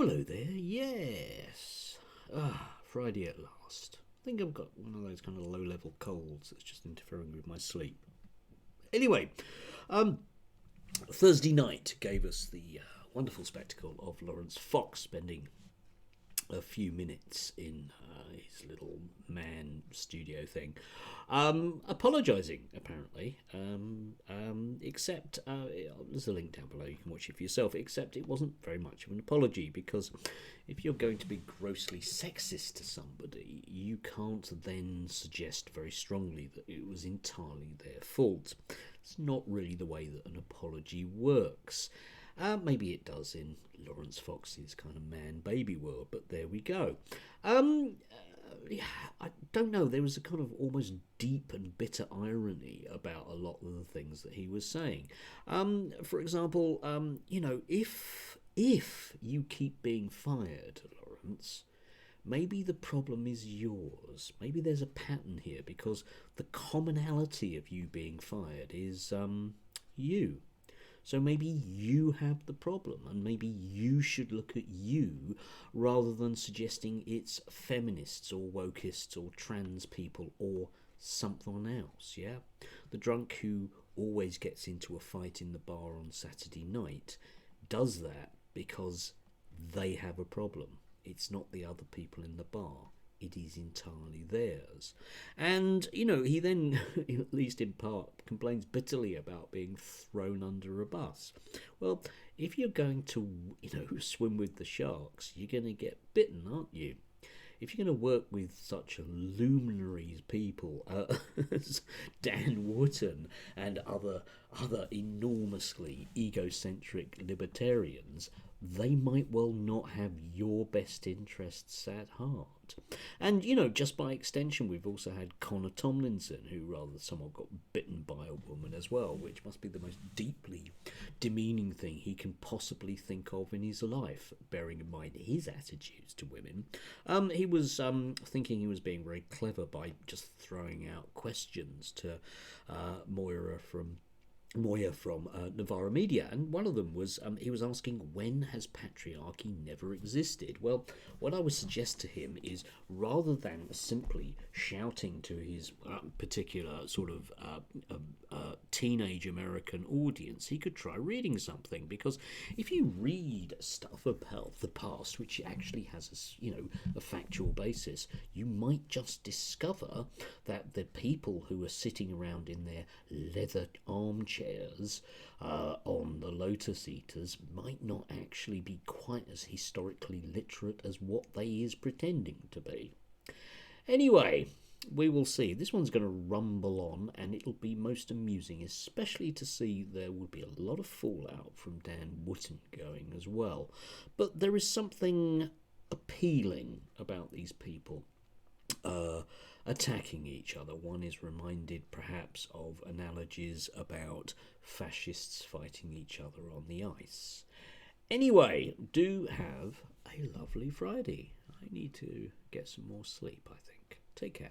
hello there. Yes. Friday at last. I think I've got one of those kind of low-level colds that's just interfering with my sleep. Anyway, Thursday night gave us the wonderful spectacle of Lawrence Fox spending a few minutes in his little man studio thing, apologising apparently, except there's a link down below, you can watch it for yourself, except it wasn't very much of an apology, because if you're going to be grossly sexist to somebody, you can't then suggest very strongly that it was entirely their fault. It's not really the way that an apology works. Maybe it does in Lawrence Fox's kind of man-baby world, but there we go. I don't know, there was a kind of almost deep and bitter irony about a lot of the things that he was saying. For example, if you keep being fired, Lawrence, maybe the problem is yours. Maybe there's a pattern here, because the commonality of you being fired is you. So maybe you have the problem, and maybe you should look at you rather than suggesting it's feminists or wokists or trans people or something else, yeah? The drunk who always gets into a fight in the bar on Saturday night does that because they have a problem. It's not the other people in the bar. It is entirely theirs. And, he then, at least in part, complains bitterly about being thrown under a bus. Well, if you're going to, swim with the sharks, you're going to get bitten, aren't you? If you're going to work with such luminaries people as Dan Wootton and other enormously egocentric libertarians, they might well not have your best interests at heart. And, just by extension, we've also had Connor Tomlinson, who rather somewhat got bitten by a woman as well, which must be the most deeply demeaning thing he can possibly think of in his life, bearing in mind his attitudes to women. He was thinking he was being very clever by just throwing out questions to Moira from Novara Media, and one of them was he was asking, when has patriarchy never existed? Well, what I would suggest to him is, rather than simply shouting to his particular sort of teenage American audience, he could try reading something, because if you read stuff about the past which actually has a factual basis, you might just discover that the people who are sitting around in their leather armchairs on the Lotus Eaters might not actually be quite as historically literate as what they is pretending to be. Anyway, we will see. This one's going to rumble on, and it'll be most amusing, especially to see there will be a lot of fallout from Dan Wootton going as well. But there is something appealing about these people attacking each other. One is reminded perhaps of analogies about fascists fighting each other on the ice. Anyway, do have a lovely Friday. I need to get some more sleep, I think. Take care.